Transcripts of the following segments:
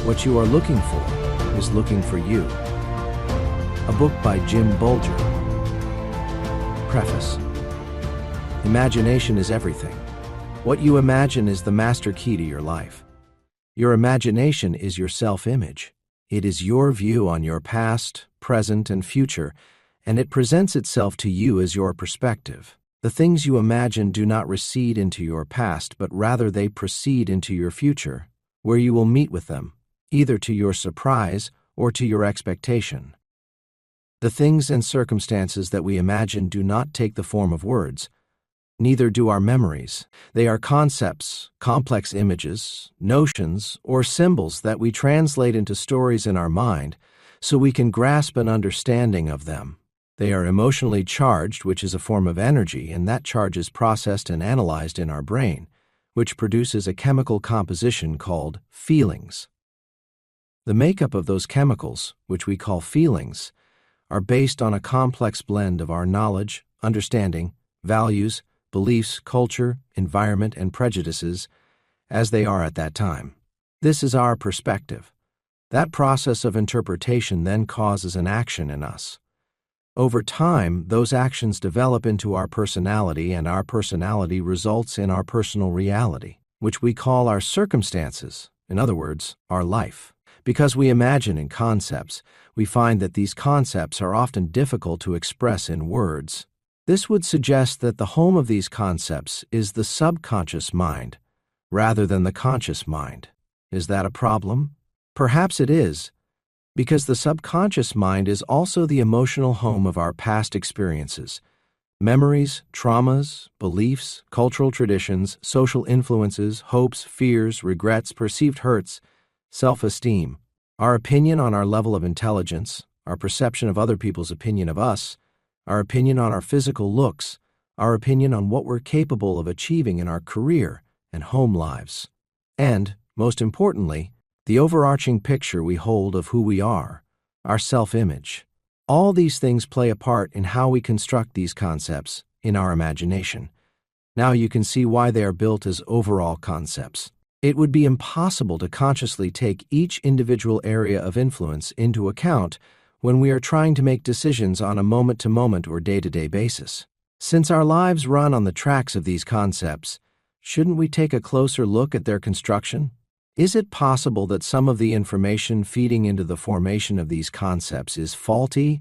What you are looking for is looking for you. A book by Jim Bulger. Preface. Imagination is everything. What you imagine is the master key to your life. Your imagination is your self-image. It is your view on your past, present, and future, and it presents itself to you as your perspective. The things you imagine do not recede into your past, but rather they proceed into your future, where you will meet with them, either to your surprise or to your expectation. The things and circumstances that we imagine do not take the form of words. Neither do our memories. They are concepts, complex images, notions, or symbols that we translate into stories in our mind so we can grasp an understanding of them. They are emotionally charged, which is a form of energy, and that charge is processed and analyzed in our brain, which produces a chemical composition called feelings. The makeup of those chemicals, which we call feelings, are based on a complex blend of our knowledge, understanding, values, beliefs, culture, environment, and prejudices as they are at that time. This is our perspective. That process of interpretation then causes an action in us. Over time, those actions develop into our personality, and our personality results in our personal reality, which we call our circumstances, in other words, our life. Because we imagine in concepts, we find that these concepts are often difficult to express in words. This would suggest that the home of these concepts is the subconscious mind, rather than the conscious mind. Is that a problem? Perhaps it is, because the subconscious mind is also the emotional home of our past experiences, memories, traumas, beliefs, cultural traditions, social influences, hopes, fears, regrets, perceived hurts, self-esteem, our opinion on our level of intelligence, our perception of other people's opinion of us, our opinion on our physical looks, our opinion on what we're capable of achieving in our career and home lives, and, most importantly, the overarching picture we hold of who we are, our self-image. All these things play a part in how we construct these concepts in our imagination. Now you can see why they are built as overall concepts. It would be impossible to consciously take each individual area of influence into account when we are trying to make decisions on a moment-to-moment or day-to-day basis. Since our lives run on the tracks of these concepts, shouldn't we take a closer look at their construction? Is it possible that some of the information feeding into the formation of these concepts is faulty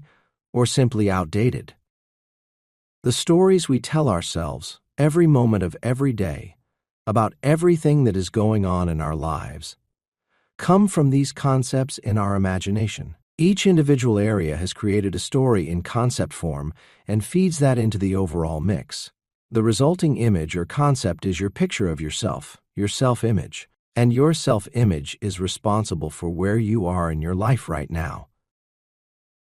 or simply outdated? The stories we tell ourselves every moment of every day about everything that is going on in our lives come from these concepts in our imagination. Each individual area has created a story in concept form and feeds that into the overall mix. The resulting image or concept is your picture of yourself, your self-image. And your self-image is responsible for where you are in your life right now.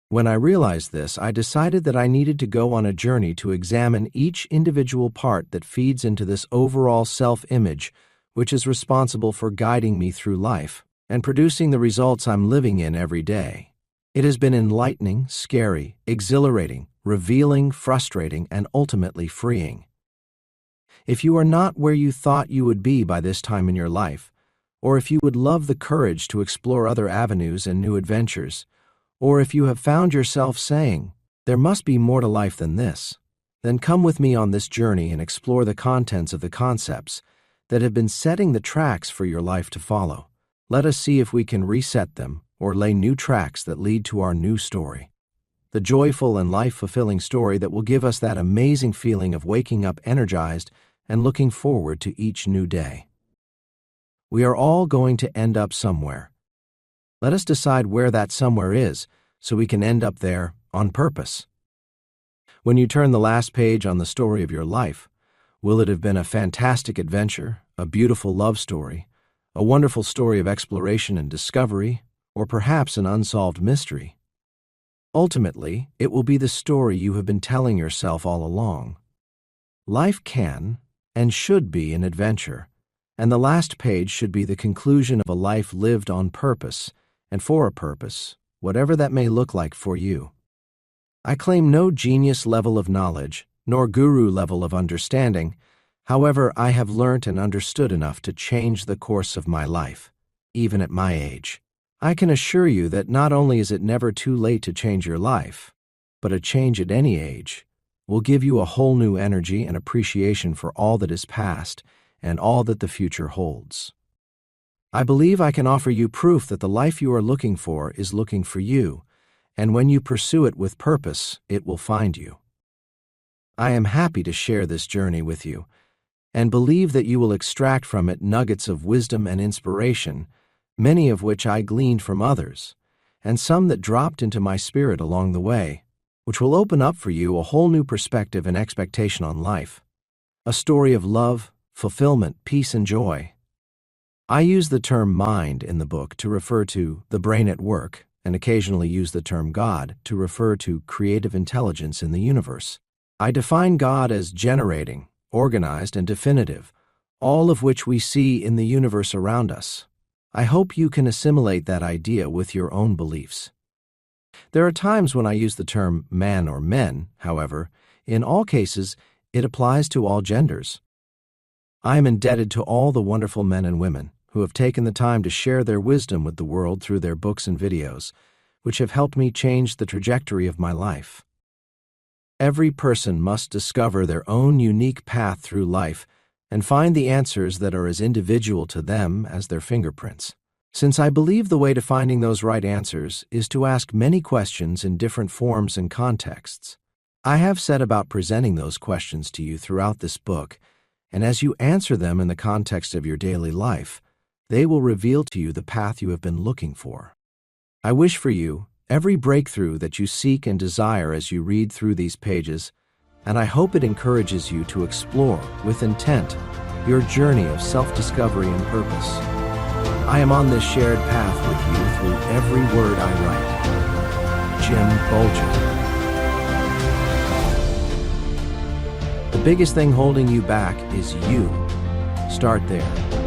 When I realized this, I decided that I needed to go on a journey to examine each individual part that feeds into this overall self-image, which is responsible for guiding me through life and producing the results I'm living in every day. It has been enlightening, scary, exhilarating, revealing, frustrating, and ultimately freeing. If you are not where you thought you would be by this time in your life, or if you would love the courage to explore other avenues and new adventures, or if you have found yourself saying, "There must be more to life than this," then come with me on this journey and explore the contents of the concepts that have been setting the tracks for your life to follow. Let us see if we can reset them or lay new tracks that lead to our new story. The joyful and life-fulfilling story that will give us that amazing feeling of waking up energized and looking forward to each new day. We are all going to end up somewhere. Let us decide where that somewhere is so we can end up there on purpose. When you turn the last page on the story of your life, will it have been a fantastic adventure, a beautiful love story, a wonderful story of exploration and discovery, or perhaps an unsolved mystery? Ultimately, it will be the story you have been telling yourself all along. Life can and should be an adventure, and the last page should be the conclusion of a life lived on purpose and for a purpose, whatever that may look like for you. I claim no genius level of knowledge, nor guru level of understanding. However, I have learnt and understood enough to change the course of my life, even at my age. I can assure you that not only is it never too late to change your life, but a change at any age will give you a whole new energy and appreciation for all that is past and all that the future holds. I believe I can offer you proof that the life you are looking for is looking for you, and when you pursue it with purpose, it will find you. I am happy to share this journey with you, and believe that you will extract from it nuggets of wisdom and inspiration, many of which I gleaned from others, and some that dropped into my spirit along the way, which will open up for you a whole new perspective and expectation on life. A story of love, fulfillment, peace, and joy. I use the term mind in the book to refer to the brain at work, and occasionally use the term God to refer to creative intelligence in the universe. I define God as generating, organized, and definitive, all of which we see in the universe around us. I hope you can assimilate that idea with your own beliefs. There are times when I use the term man or men, however, in all cases, it applies to all genders. I am indebted to all the wonderful men and women who have taken the time to share their wisdom with the world through their books and videos, which have helped me change the trajectory of my life. Every person must discover their own unique path through life and find the answers that are as individual to them as their fingerprints. Since I believe the way to finding those right answers is to ask many questions in different forms and contexts, I have set about presenting those questions to you throughout this book, and as you answer them in the context of your daily life, they will reveal to you the path you have been looking for. I wish for you every breakthrough that you seek and desire as you read through these pages, and I hope it encourages you to explore, with intent, your journey of self-discovery and purpose. I am on this shared path with you through every word I write. Jim Bolger. The biggest thing holding you back is you. Start there.